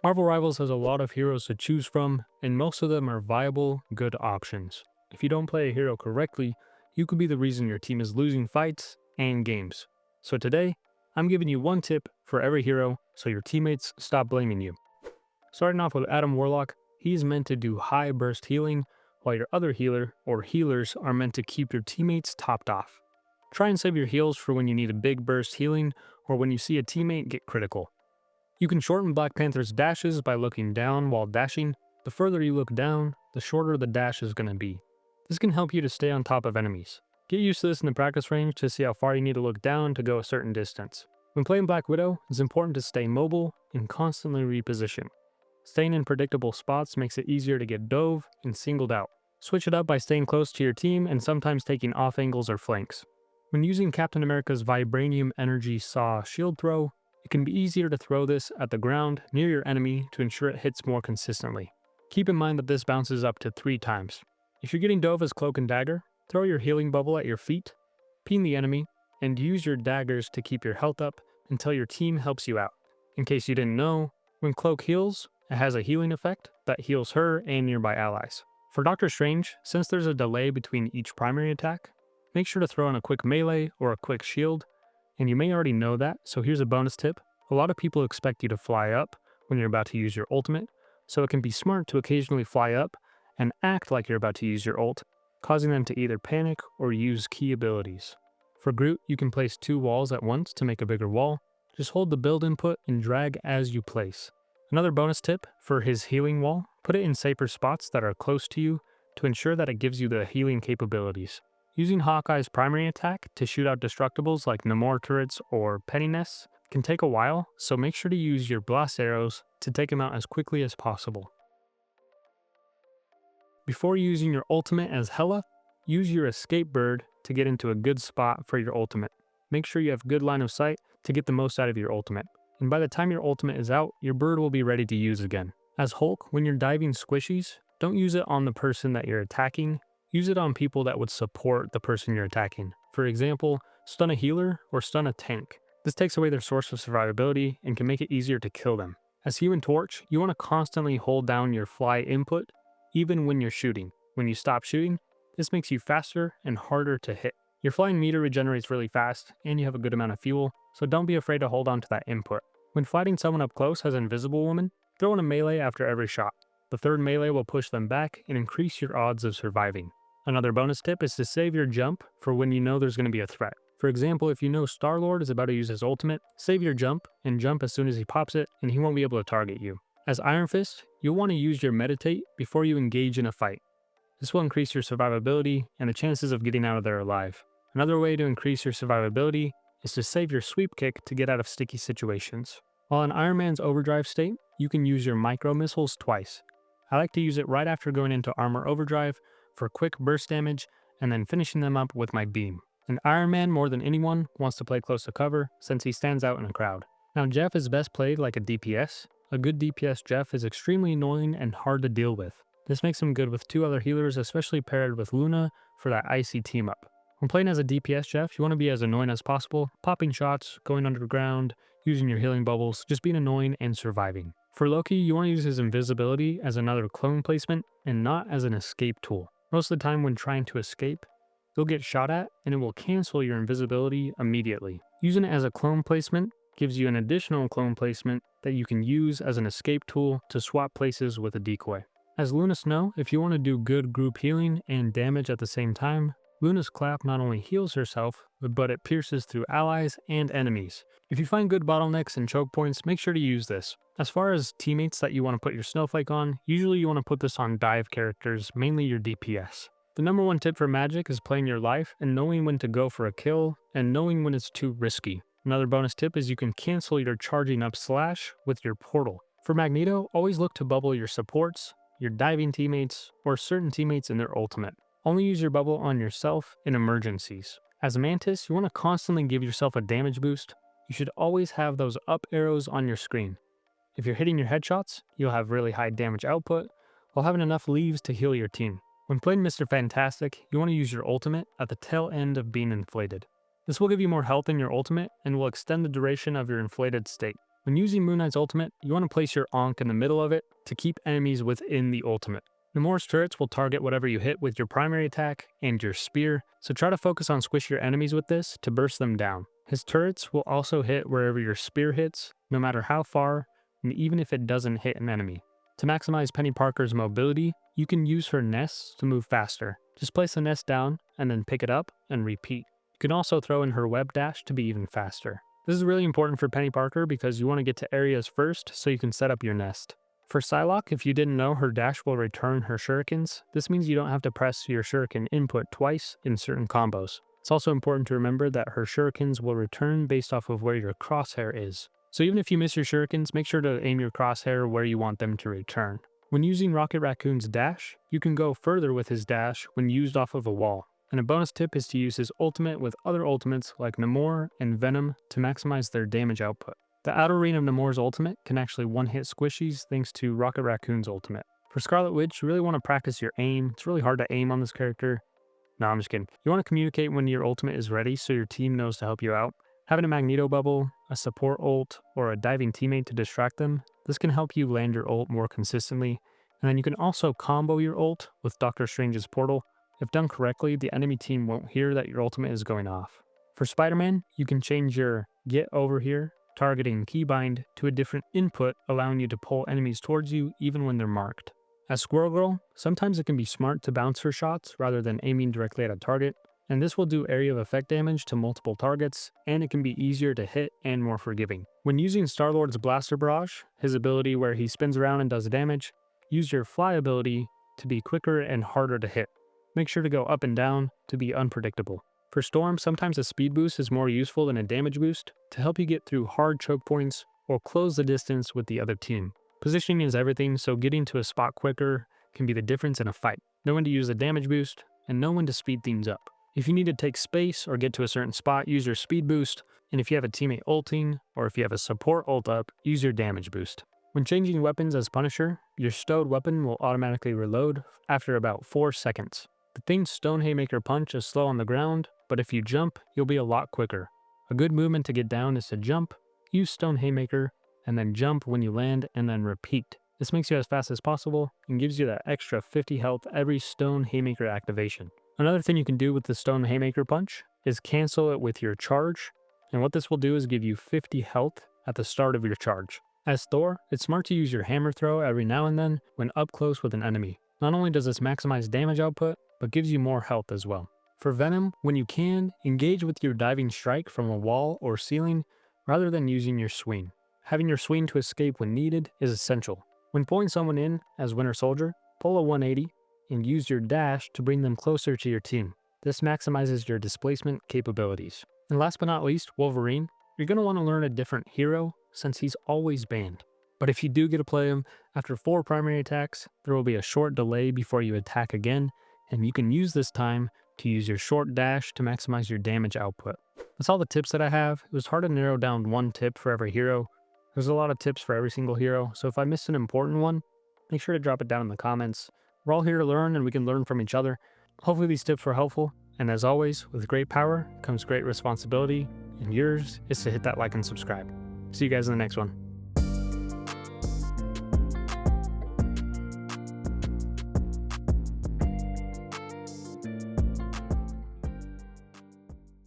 Marvel Rivals has a lot of heroes to choose from, and most of them are viable, good options. If you don't play a hero correctly, you could be the reason your team is losing fights and games. So today, I'm giving you one tip for every hero so your teammates stop blaming you. Starting off with Adam Warlock, he's meant to do high burst healing, while your other healer or healers are meant to keep your teammates topped off. Try and save your heals for when you need a big burst healing or when you see a teammate get critical. You can shorten Black Panther's dashes by looking down while dashing. The further you look down, the shorter the dash is going to be. This can help you to stay on top of enemies. Get used to this in the practice range to see how far you need to look down to go a certain distance. When playing Black Widow, it's important to stay mobile and constantly reposition. Staying in predictable spots makes it easier to get dove and singled out. Switch it up by staying close to your team and sometimes taking off angles or flanks. When using Captain America's Vibranium Energy Saw shield throw, it can be easier to throw this at the ground near your enemy to ensure it hits more consistently. Keep in mind that this bounces up to 3 times. If you're getting dove as Cloak and Dagger, throw your healing bubble at your feet, ping the enemy, and use your daggers to keep your health up until your team helps you out. In case you didn't know, when Cloak heals, it has a healing effect that heals her and nearby allies. For Doctor Strange, since there's a delay between each primary attack, make sure to throw in a quick melee or a quick shield, and you may already know that, so here's a bonus tip. A lot of people expect you to fly up when you're about to use your ultimate, so it can be smart to occasionally fly up and act like you're about to use your ult, causing them to either panic or use key abilities. For Groot, you can place 2 walls at once to make a bigger wall. Just hold the build input and drag as you place. Another bonus tip for his healing wall, put it in safer spots that are close to you to ensure that it gives you the healing capabilities. Using Hawkeye's primary attack to shoot out destructibles like Namor turrets or Peni nests can take a while, so make sure to use your blast arrows to take them out as quickly as possible. Before using your ultimate as Hela, use your escape bird to get into a good spot for your ultimate. Make sure you have good line of sight to get the most out of your ultimate. And by the time your ultimate is out, your bird will be ready to use again. As Hulk, when you're diving squishies, don't use it on the person that you're attacking, use it on people that would support the person you're attacking. For example, stun a healer or stun a tank. This takes away their source of survivability and can make it easier to kill them. As Human Torch, you want to constantly hold down your fly input, even when you're shooting. When you stop shooting, this makes you faster and harder to hit. Your flying meter regenerates really fast, and you have a good amount of fuel, so don't be afraid to hold on to that input. When fighting someone up close as Invisible Woman, throw in a melee after every shot. The third melee will push them back and increase your odds of surviving. Another bonus tip is to save your jump for when you know there's going to be a threat. For example, if you know Star-Lord is about to use his ultimate, save your jump and jump as soon as he pops it and he won't be able to target you. As Iron Fist, you'll want to use your meditate before you engage in a fight. This will increase your survivability and the chances of getting out of there alive. Another way to increase your survivability is to save your sweep kick to get out of sticky situations. While in Iron Man's overdrive state, you can use your micro missiles twice. I like to use it right after going into armor overdrive for quick burst damage and then finishing them up with my beam. And Iron Man, more than anyone, wants to play close to cover since he stands out in a crowd. Now Jeff is best played like a DPS. A good DPS Jeff is extremely annoying and hard to deal with. This makes him good with 2 other healers, especially paired with Luna for that icy team up. When playing as a DPS Jeff, you want to be as annoying as possible, popping shots, going underground, using your healing bubbles, just being annoying and surviving. For Loki, you want to use his invisibility as another clone placement and not as an escape tool. Most of the time when trying to escape, you'll get shot at and it will cancel your invisibility immediately. Using it as a clone placement gives you an additional clone placement that you can use as an escape tool to swap places with a decoy. As Luna Snow, if you want to do good group healing and damage at the same time, Luna's clap not only heals herself, but it pierces through allies and enemies. If you find good bottlenecks and choke points, make sure to use this. As far as teammates that you want to put your snowflake on, usually you want to put this on dive characters, mainly your DPS. The number 1 tip for Magik is playing your life and knowing when to go for a kill and knowing when it's too risky. Another bonus tip is you can cancel your charging up slash with your portal. For Magneto, always look to bubble your supports, your diving teammates, or certain teammates in their ultimate. Only use your bubble on yourself in emergencies. As Mantis, you want to constantly give yourself a damage boost. You should always have those up arrows on your screen. If you're hitting your headshots, you'll have really high damage output while having enough leaves to heal your team. When playing Mr. Fantastic, you want to use your ultimate at the tail end of being inflated. This will give you more health in your ultimate and will extend the duration of your inflated state. When using Moon Knight's ultimate, you want to place your Ankh in the middle of it to keep enemies within the ultimate. Namor's turrets will target whatever you hit with your primary attack and your spear, so try to focus on squish your enemies with this to burst them down. His turrets will also hit wherever your spear hits, no matter how far, and even if it doesn't hit an enemy. To maximize Peni Parker's mobility, you can use her nests to move faster. Just place the nest down and then pick it up and repeat. You can also throw in her web dash to be even faster. This is really important for Peni Parker because you want to get to areas first so you can set up your nest. For Psylocke, if you didn't know, her dash will return her shurikens. This means you don't have to press your shuriken input twice in certain combos. It's also important to remember that her shurikens will return based off of where your crosshair is. So even if you miss your shurikens, make sure to aim your crosshair where you want them to return. When using Rocket Raccoon's dash, you can go further with his dash when used off of a wall. And a bonus tip is to use his ultimate with other ultimates like Namor and Venom to maximize their damage output. The outer ring of Namor's ultimate can actually one-hit squishies thanks to Rocket Raccoon's ultimate. For Scarlet Witch, you really want to practice your aim. It's really hard to aim on this character. No, I'm just kidding. You want to communicate when your ultimate is ready so your team knows to help you out. Having a Magneto bubble, a support ult, or a diving teammate to distract them, this can help you land your ult more consistently. And then you can also combo your ult with Doctor Strange's portal. If done correctly, the enemy team won't hear that your ultimate is going off. For Spider-Man, you can change your get over here, targeting keybind, to a different input, allowing you to pull enemies towards you even when they're marked. As Squirrel Girl, sometimes it can be smart to bounce her shots rather than aiming directly at a target, and this will do area of effect damage to multiple targets, and it can be easier to hit and more forgiving. When using Star-Lord's Blaster Barrage, his ability where he spins around and does damage, use your fly ability to be quicker and harder to hit. Make sure to go up and down to be unpredictable. For Storm, sometimes a speed boost is more useful than a damage boost to help you get through hard choke points or close the distance with the other team. Positioning is everything, so getting to a spot quicker can be the difference in a fight. Know when to use a damage boost, and know when to speed things up. If you need to take space or get to a certain spot, use your speed boost, and if you have a teammate ulting, or if you have a support ult up, use your damage boost. When changing weapons as Punisher, your stowed weapon will automatically reload after about 4 seconds. The thing's Stone Haymaker punch is slow on the ground, but if you jump, you'll be a lot quicker. A good movement to get down is to jump, use Stone Haymaker, and then jump when you land, and then repeat. This makes you as fast as possible and gives you that extra 50 health every Stone Haymaker activation. Another thing you can do with the Stone Haymaker punch is cancel it with your charge, and what this will do is give you 50 health at the start of your charge. As Thor, it's smart to use your hammer throw every now and then when up close with an enemy. Not only does this maximize damage output, but gives you more health as well. For Venom, when you can, engage with your diving strike from a wall or ceiling rather than using your swing. Having your swing to escape when needed is essential. When pulling someone in as Winter Soldier, pull a 180 and use your dash to bring them closer to your team. This maximizes your displacement capabilities. And last but not least, Wolverine. You're going to want to learn a different hero since he's always banned. But if you do get to play him, after 4 primary attacks, there will be a short delay before you attack again, and you can use this time to use your short dash to maximize your damage output. That's all the tips that I have. It was hard to narrow down one tip for every hero. There's a lot of tips for every single hero, so if I missed an important one, make sure to drop it down in the comments. We're all here to learn, and we can learn from each other. Hopefully these tips were helpful, and as always, with great power comes great responsibility, and yours is to hit that like and subscribe. See you guys in the next one.